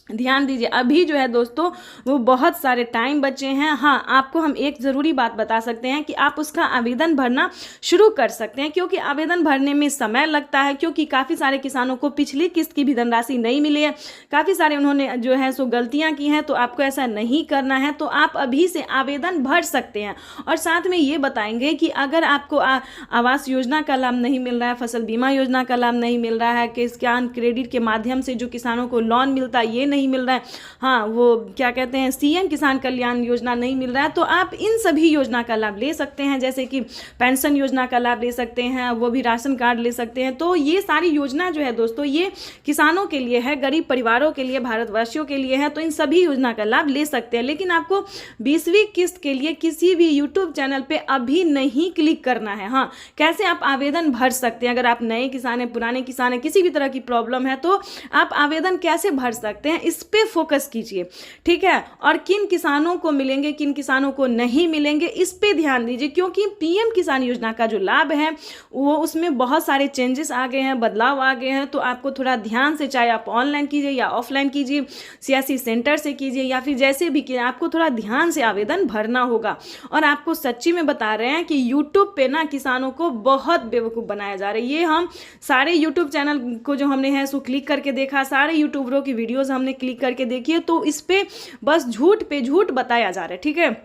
S3: ध्यान दीजिए, अभी जो है दोस्तों वो बहुत सारे टाइम बचे हैं। हाँ, आपको हम एक ज़रूरी बात बता सकते हैं कि आप उसका आवेदन भरना शुरू कर सकते हैं, क्योंकि आवेदन भरने में समय लगता है, क्योंकि काफ़ी सारे किसानों को पिछली किस्त की भी धनराशि नहीं मिली है, काफ़ी सारे उन्होंने जो है सो गलतियां की हैं। तो आपको ऐसा नहीं करना है, तो आप अभी से आवेदन भर सकते हैं। और साथ में ये बताएंगे कि अगर आपको आवास योजना का लाभ नहीं मिल रहा है, फसल बीमा योजना का लाभ नहीं मिल रहा है, किसान क्रेडिट के माध्यम से जो किसानों को लोन मिलता है ये नहीं मिल रहा है, हाँ वो क्या कहते हैं सीएम किसान कल्याण योजना नहीं मिल रहा है, तो आप इन सभी योजना का लाभ ले सकते हैं। जैसे कि पेंशन योजना का लाभ ले सकते हैं, वो भी राशन कार्ड ले सकते हैं। तो ये सारी योजना जो है दोस्तों ये किसानों के लिए है, गरीब परिवारों के लिए, भारतवासियों के लिए है। तो इन सभी योजना का लाभ ले सकते हैं। लेकिन आपको 20वीं किस्त के लिए किसी भी यूट्यूब चैनल पे अभी नहीं क्लिक करना है। हाँ, कैसे आप आवेदन भर सकते हैं? अगर आप नए किसान हैं, पुराने किसान हैं, किसी भी तरह की प्रॉब्लम है तो आप आवेदन कैसे भर सकते हैं, इस पे फोकस कीजिए, ठीक है। और किन किसानों को मिलेंगे, किन किसानों को नहीं मिलेंगे, इस पे ध्यान दीजिए, क्योंकि पीएम किसान योजना का जो लाभ है वो उसमें बहुत सारे चेंजेस आ गए हैं, बदलाव आ गए हैं। तो आपको थोड़ा ध्यान से, चाहे आप ऑनलाइन कीजिए या ऑफलाइन कीजिए, सियासी सेंटर से कीजिए या फिर जैसे भी कीजिए, आपको थोड़ा ध्यान से आवेदन भरना होगा। और आपको सच्ची में बता रहे हैं कि यूट्यूब पे ना किसानों को बहुत बेवकूफ़ बनाया जा रहा है। ये हम सारे यूट्यूब चैनल को जो हमने है सो क्लिक करके देखा, सारे यूट्यूबरों की वीडियोस हमने क्लिक करके देखिए, तो इस पे बस झूठ पे झूठ बताया जा रहा है, ठीक है,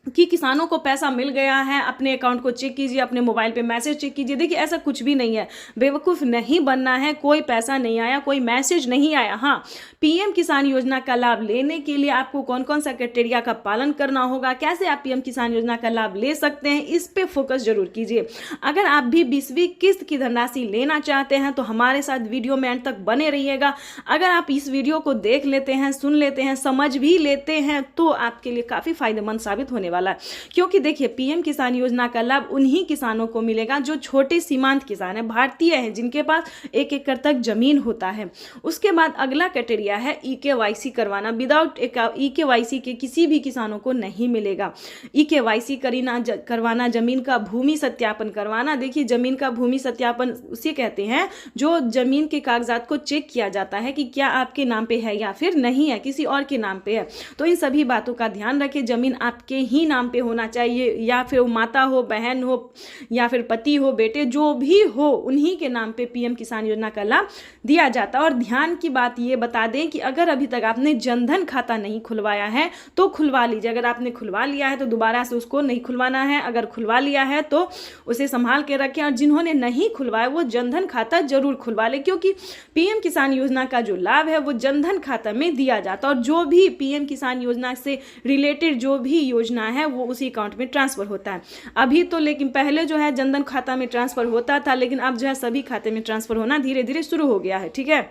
S3: कि किसानों को पैसा मिल गया है। अपने अकाउंट को चेक कीजिए, अपने मोबाइल पे मैसेज चेक कीजिए। देखिए ऐसा कुछ भी नहीं है, बेवकूफ़ नहीं बनना है। कोई पैसा नहीं आया, कोई मैसेज नहीं आया। हाँ, पीएम किसान योजना का लाभ लेने के लिए आपको कौन कौन सा क्राइटेरिया का पालन करना होगा, कैसे आप पीएम किसान योजना का लाभ ले सकते हैं, इस पे फोकस जरूर कीजिए। अगर आप भी 20वीं किस्त की धनराशि लेना चाहते हैं तो हमारे साथ वीडियो में अंत तक बने रहिएगा। अगर आप इस वीडियो को देख लेते हैं, सुन लेते हैं, समझ भी लेते हैं तो आपके लिए काफ़ी फायदेमंद साबित होने वाला है। क्योंकि देखिए पीएम किसान योजना का लाभ उन्हीं किसानों को मिलेगा जो छोटे सीमांत किसान हैं, भारतीय हैं, जिनके पास 1 एकड़ तक जमीन होता है। उसके बाद अगला क्राइटेरिया है ईकेवाईसी करवाना। विदाउट ईकेवाईसी के किसी भी किसानों को नहीं मिलेगा। ईकेवाईसी करवाना, जमीन का भूमि सत्यापन करवाना। देखिए जमीन का भूमि सत्यापन उसे कहते हैं जो जमीन के कागजात को चेक किया जाता है कि क्या आपके नाम पे है या फिर नहीं है, किसी और के नाम पे है। तो इन सभी बातों का ध्यान रखें। जमीन आपके ही नाम पे होना चाहिए, या फिर माता हो, बहन हो, या फिर पति हो, बेटे, जो भी हो, उन्हीं के नाम पे पीएम किसान योजना का लाभ दिया जाता है। और ध्यान की बात ये बता दें कि अगर अभी तक आपने जनधन खाता नहीं खुलवाया है तो खुलवा लीजिए। अगर आपने खुलवा लिया है तो दोबारा से उसको नहीं खुलवाना है। अगर खुलवा लिया है तो उसे संभाल के रखें, और जिन्होंने नहीं खुलवाया वो जनधन खाता जरूर खुलवा ले, क्योंकि पीएम किसान योजना का जो लाभ है वो जनधन खाता में दिया जाता है। और जो भी पीएम किसान योजना से रिलेटेड जो भी योजना है वो उसी अकाउंट में ट्रांसफर होता है अभी तो। लेकिन पहले जो है जनधन खाता में ट्रांसफर होता था, लेकिन अब जो है सभी खाते में ट्रांसफर होना धीरे धीरे शुरू हो गया है, ठीक है।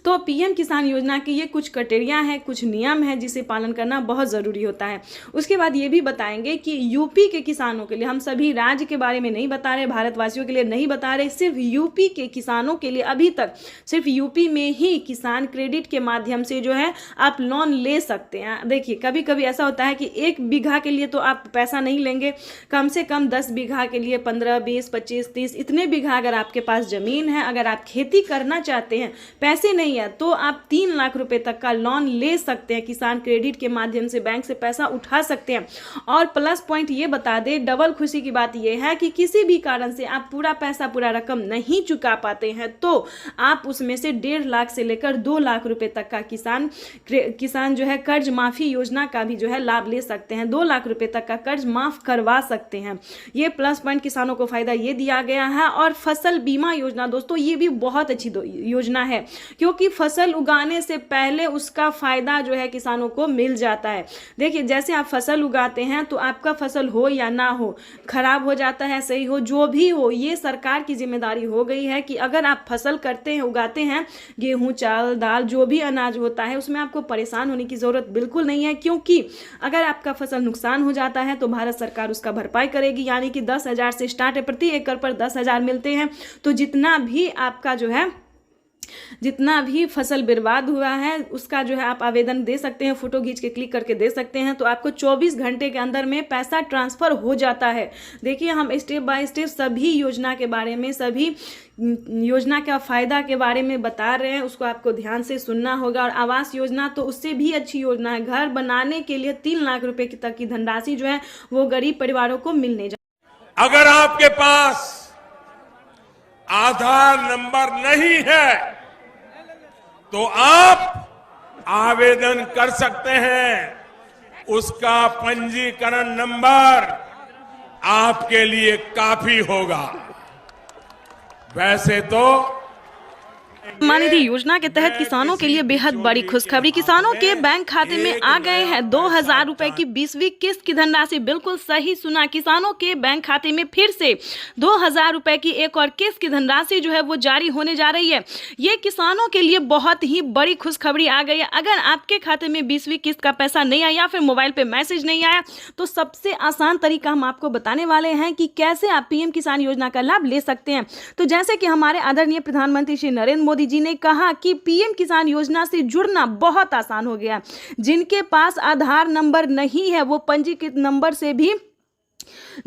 S3: तो पीएम किसान योजना के ये कुछ क्राइटेरिया हैं, कुछ नियम हैं जिसे पालन करना बहुत ज़रूरी होता है। उसके बाद ये भी बताएंगे कि यूपी के किसानों के लिए, हम सभी राज्य के बारे में नहीं बता रहे, भारतवासियों के लिए नहीं बता रहे, सिर्फ यूपी के किसानों के लिए अभी तक सिर्फ यूपी में ही किसान क्रेडिट के माध्यम से जो है आप लोन ले सकते हैं। देखिए कभी कभी ऐसा होता है कि 1 बीघा के लिए तो आप पैसा नहीं लेंगे, कम से कम 10 बीघा के लिए 15, 20, 25, 30 इतने बीघा अगर आपके पास ज़मीन है, अगर आप खेती करना चाहते हैं, पैसे नहीं नहीं है तो आप 3 लाख रुपए तक का लोन ले सकते हैं। किसान क्रेडिट के माध्यम से बैंक से पैसा उठा सकते हैं। और प्लस पॉइंट ये बता दें, डबल खुशी की बात ये है कि किसी भी कारण से आप पूरा रकम नहीं चुका पाते हैं तो आप उसमें से 1.5 लाख से लेकर 2 लाख रुपए तक का किसान जो है कर्ज माफी योजना का भी जो है लाभ ले सकते हैं। 2 लाख रुपए तक का कर्ज माफ करवा सकते हैं। ये प्लस पॉइंट किसानों को फायदा ये दिया गया है। और फसल बीमा योजना दोस्तों, ये भी बहुत अच्छी योजना है क्योंकि फसल उगाने से पहले उसका फायदा जो है किसानों को मिल जाता है। देखिए, जैसे आप फसल उगाते हैं तो आपका फसल हो या ना हो, खराब हो जाता है, सही हो, जो भी हो, ये सरकार की जिम्मेदारी हो गई है कि अगर आप फसल करते हैं, उगाते हैं, गेहूं, चावल, दाल, जो भी अनाज होता है, उसमें आपको परेशान होने की जरूरत बिल्कुल नहीं है क्योंकि अगर आपका फसल नुकसान हो जाता है तो भारत सरकार उसका भरपाई करेगी। यानी कि 10,000 से स्टार्ट है, प्रति एकड़ पर 10,000 मिलते हैं। तो जितना भी आपका जो है जितना भी फसल बर्बाद हुआ है उसका जो है आप आवेदन दे सकते हैं, फोटो खींच के क्लिक करके दे सकते हैं तो आपको 24 घंटे के अंदर में पैसा ट्रांसफर हो जाता है। देखिए, हम स्टेप बाय स्टेप सभी योजना के बारे में, सभी योजना का फायदा के बारे में बता रहे हैं, उसको आपको ध्यान से सुनना होगा। और आवास योजना तो उससे भी अच्छी योजना है। घर बनाने के लिए 3 लाख रुपए तक की धनराशि जो है वो गरीब परिवारों को मिलने जा।
S1: अगर आपके पास आधार नंबर नहीं है तो आप आवेदन कर सकते हैं। उसका पंजीकरण नंबर आपके लिए काफी होगा। वैसे तो
S3: सम्मान निधि योजना के तहत किसानों के लिए बेहद बड़ी खुशखबरी। किसानों के बैंक खाते में आ गए हैं 2,000 रुपए की 20वीं किस्त की धनराशि। बिल्कुल सही सुना, किसानों के बैंक खाते में फिर से 2,000 रुपए की एक और किस्त की धनराशि जो है वो जारी होने जा रही है। ये किसानों के लिए बहुत ही बड़ी खुशखबरी आ गई है। अगर आपके खाते में 20वीं किस्त का पैसा नहीं आया या फिर मोबाइल पे मैसेज नहीं आया तो सबसे आसान तरीका हम आपको बताने वाले हैं कि कैसे आप पीएम किसान योजना का लाभ ले सकते हैं। तो जैसे कि हमारे आदरणीय प्रधानमंत्री श्री नरेंद्र मोदी जी ने कहा कि पीएम किसान योजना से जुड़ना बहुत आसान हो गया। जिनके पास आधार नंबर नहीं है वो पंजीकृत नंबर से भी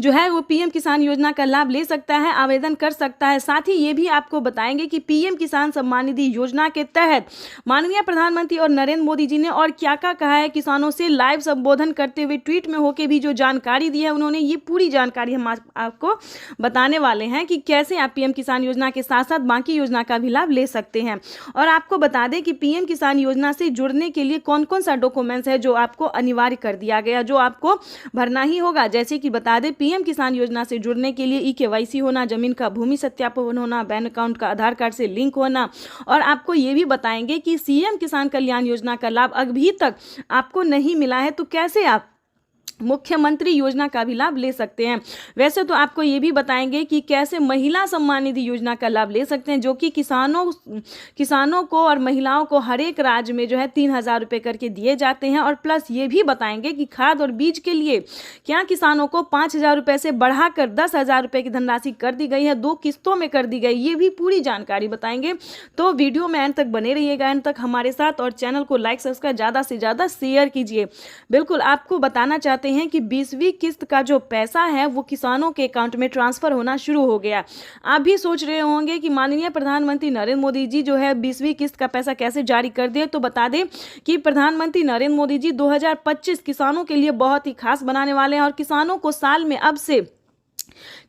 S3: जो है वो पीएम किसान योजना का लाभ ले सकता है, आवेदन कर सकता है। साथ ही ये भी आपको बताएंगे कि पीएम किसान सम्मान निधि योजना के तहत माननीय प्रधानमंत्री और नरेंद्र मोदी जी ने और क्या क्या कहा है। किसानों से लाइव संबोधन करते हुए ट्वीट में होकर भी जो जानकारी दी है उन्होंने, ये पूरी जानकारी हम आपको बताने वाले हैं कि कैसे आप पीएम किसान योजना के साथ साथ बाकी योजना का भी लाभ ले सकते हैं। और आपको बता दें कि पीएम किसान योजना से जुड़ने के लिए कौन कौन सा डॉक्यूमेंट्स है जो आपको अनिवार्य कर दिया गया, जो आपको भरना ही होगा। जैसे कि बता दें, पीएम किसान योजना से जुड़ने के लिए ई-केवाईसी होना, जमीन का भूमि सत्यापन होना, बैंक अकाउंट का आधार कार्ड से लिंक होना। और आपको ये भी बताएंगे कि सीएम किसान कल्याण योजना का लाभ अभी तक आपको नहीं मिला है तो कैसे आप मुख्यमंत्री योजना का भी लाभ ले सकते हैं। वैसे तो आपको ये भी बताएंगे कि कैसे महिला सम्मान निधि योजना का लाभ ले सकते हैं, जो कि किसानों को और महिलाओं को हर एक राज्य में जो है 3,000 रुपये करके दिए जाते हैं। और प्लस ये भी बताएंगे कि खाद और बीज के लिए क्या किसानों को 5,000 रुपये से बढ़ाकर 10,000 रुपये की धनराशि कर दी गई है, 2 किस्तों में कर दी गई। ये भी पूरी जानकारी बताएंगे। तो वीडियो में अंत तक बने रहिएगा, अंत तक हमारे साथ, और चैनल को लाइक सब्सक्राइब ज़्यादा से ज़्यादा शेयर कीजिए। बिल्कुल आपको बताना चाहते हैं कि 20वीं किस्त का जो पैसा है वो किसानों के अकाउंट में ट्रांसफर होना शुरू हो गया। आप भी सोच रहे होंगे कि माननीय प्रधानमंत्री नरेंद्र मोदी जी जो है 20वीं किस्त का पैसा कैसे जारी कर दिए। तो बता दें कि प्रधानमंत्री नरेंद्र मोदी जी 2025 किसानों के लिए बहुत ही खास बनाने वाले हैं और किसानों को साल में अब से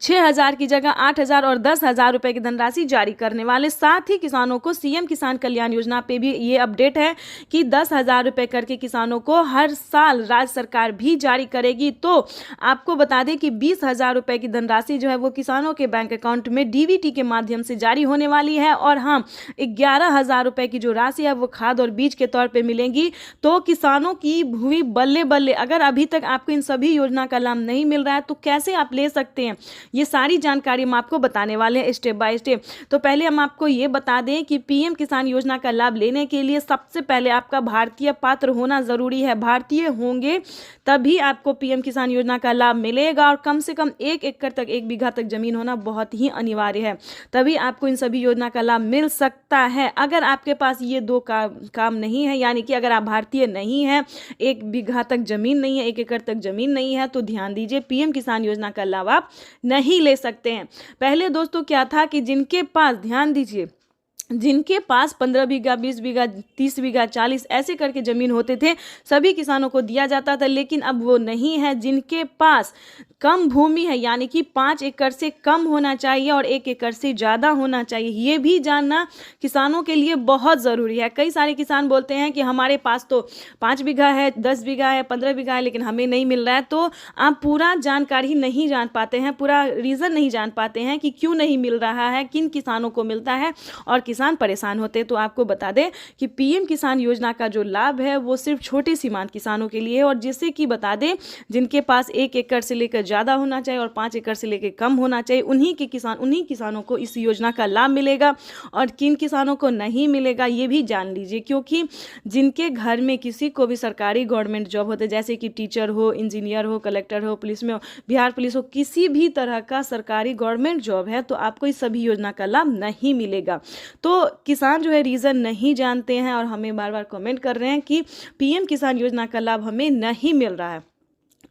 S3: 6,000 की जगह 8,000 और 10,000 रुपए की धनराशि जारी करने वाले। साथ ही किसानों को सीएम किसान कल्याण योजना पे भी ये अपडेट है कि 10,000 रुपए करके किसानों को हर साल राज्य सरकार भी जारी करेगी। तो आपको बता दें कि 20,000 रुपए की धनराशि जो है वो किसानों के बैंक अकाउंट में डीबीटी के माध्यम से जारी होने वाली है। और हाँ, 11,000 रुपए की जो राशि है वो खाद और बीज के तौर पर मिलेंगी। तो किसानों की हुई बल्ले बल्ले। अगर अभी तक आपको इन सभी योजना का लाभ नहीं मिल रहा है तो कैसे आप ले सकते हैं, ये सारी जानकारी हम आपको बताने वाले हैं स्टेप बाय स्टेप। तो पहले हम आपको ये बता दें कि पीएम किसान योजना का लाभ लेने के लिए सबसे पहले आपका भारतीय पात्र होना जरूरी है। भारतीय होंगे तभी आपको पीएम किसान योजना का लाभ मिलेगा। और कम से कम 1 एकड़ तक, 1 बीघा तक जमीन होना बहुत ही अनिवार्य है, तभी आपको इन सभी योजना का लाभ मिल सकता है। अगर आपके पास ये 2 काम नहीं है, यानी कि अगर आप भारतीय नहीं है, 1 बीघा तक जमीन नहीं है, 1 एकड़ तक जमीन नहीं है, तो ध्यान दीजिए, पीएम किसान योजना का लाभ आप नहीं ले सकते हैं। पहले दोस्तों क्या था कि जिनके पास, ध्यान दीजिए, जिनके पास 15 बीघा, 20 बीघा, 30 बीघा, 40 ऐसे करके ज़मीन होते थे, सभी किसानों को दिया जाता था। लेकिन अब वो नहीं है। जिनके पास कम भूमि है, यानी कि 5 एकड़ से कम होना चाहिए और 1 एकड़ से ज़्यादा होना चाहिए, ये भी जानना किसानों के लिए बहुत ज़रूरी है। कई सारे किसान बोलते हैं कि हमारे पास तो 5 बीघा है, 10 बीघा है, 15 बीघा है, लेकिन हमें नहीं मिल रहा है। तो आप पूरा जानकारी नहीं जान पाते हैं, पूरा रीज़न नहीं जान पाते हैं कि क्यों नहीं मिल रहा है, किन किसानों को मिलता है और किसान परेशान होते हैं। तो आपको बता दें कि पीएम किसान योजना का जो लाभ है वो सिर्फ छोटे सीमांत किसानों के लिए है, और जिससे कि बता दें जिनके पास 1 एकड़ से लेकर ज़्यादा होना चाहिए और 5 एकड़ से लेकर कम होना चाहिए, उन्हीं किसानों को इस योजना का लाभ मिलेगा। और किन किसानों को नहीं मिलेगा ये भी जान लीजिए, क्योंकि जिनके घर में किसी को भी सरकारी गवर्नमेंट जॉब होते, जैसे कि टीचर हो, इंजीनियर हो, कलेक्टर हो, पुलिस में हो, बिहार पुलिस हो, किसी भी तरह का सरकारी गवर्नमेंट जॉब है, तो आपको इस सभी योजना का लाभ नहीं मिलेगा। तो किसान जो है रीज़न नहीं जानते हैं और हमें बार बार कमेंट कर रहे हैं कि पीएम किसान योजना का लाभ हमें नहीं मिल रहा है।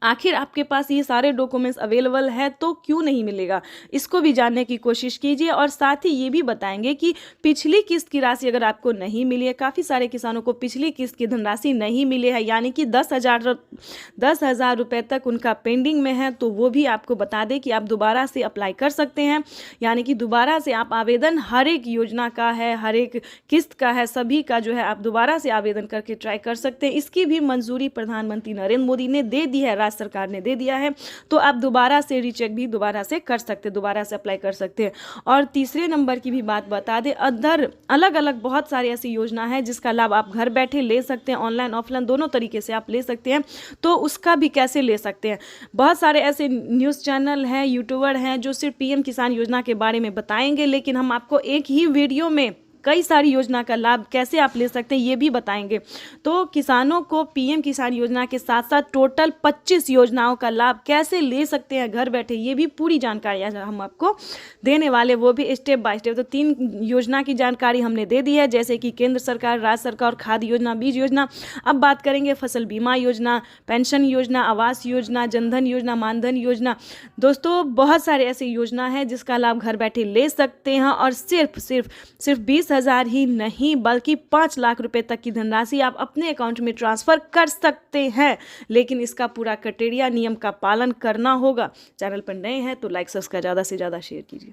S3: आखिर आपके पास ये सारे डॉक्यूमेंट्स अवेलेबल है तो क्यों नहीं मिलेगा, इसको भी जानने की कोशिश कीजिए। और साथ ही ये भी बताएंगे कि पिछली किस्त की राशि अगर आपको नहीं मिली है, काफ़ी सारे किसानों को पिछली किस्त की धनराशि नहीं मिली है, यानी कि 10,000 रुपये तक उनका पेंडिंग में है, तो वो भी आपको बता दें कि आप दोबारा से अप्लाई कर सकते हैं। यानी कि दोबारा से आप आवेदन हर एक योजना का है, हर एक किस्त का है, सभी का जो है आप दोबारा से आवेदन करके ट्राई कर सकते हैं। इसकी भी मंजूरी प्रधानमंत्री नरेंद्र मोदी ने दे दी है, राज्य सरकार ने दे दिया है, तो आप दोबारा से रीचेक भी दोबारा से कर सकते हैं, दोबारा से अप्लाई कर सकते हैं। और तीसरे नंबर की भी बात बता दें, अदर अलग अलग बहुत सारी ऐसी योजना है जिसका लाभ आप घर बैठे ले सकते हैं, ऑनलाइन ऑफलाइन दोनों तरीके से आप ले सकते हैं। तो उसका भी कैसे ले सकते हैं, बहुत सारे ऐसे न्यूज़ चैनल हैं, यूट्यूबर हैं जो सिर्फ पीएम किसान योजना के बारे में बताएंगे, लेकिन हम आपको एक ही वीडियो में कई सारी योजना का लाभ कैसे आप ले सकते हैं ये भी बताएंगे। तो किसानों को पीएम किसान योजना के साथ साथ टोटल 25 योजनाओं का लाभ कैसे ले सकते हैं घर बैठे, ये भी पूरी जानकारी हम आपको देने वाले, वो भी स्टेप बाय स्टेप। तो 3 योजना की जानकारी हमने दे दी है, जैसे कि केंद्र सरकार, राज्य सरकार, खाद्य योजना, बीज योजना। अब बात करेंगे फसल बीमा योजना, पेंशन योजना, आवास योजना, जनधन योजना, मानधन योजना। दोस्तों बहुत सारे ऐसे योजना है जिसका लाभ घर बैठे ले सकते हैं, और सिर्फ 20,000 ही नहीं बल्कि 5 लाख रुपए तक की धनराशि आप अपने अकाउंट में ट्रांसफर कर सकते हैं। लेकिन इसका पूरा क्राइटेरिया, नियम का पालन करना होगा। चैनल पर नए हैं तो लाइक सब्सक्राइब ज़्यादा से ज़्यादा शेयर कीजिए।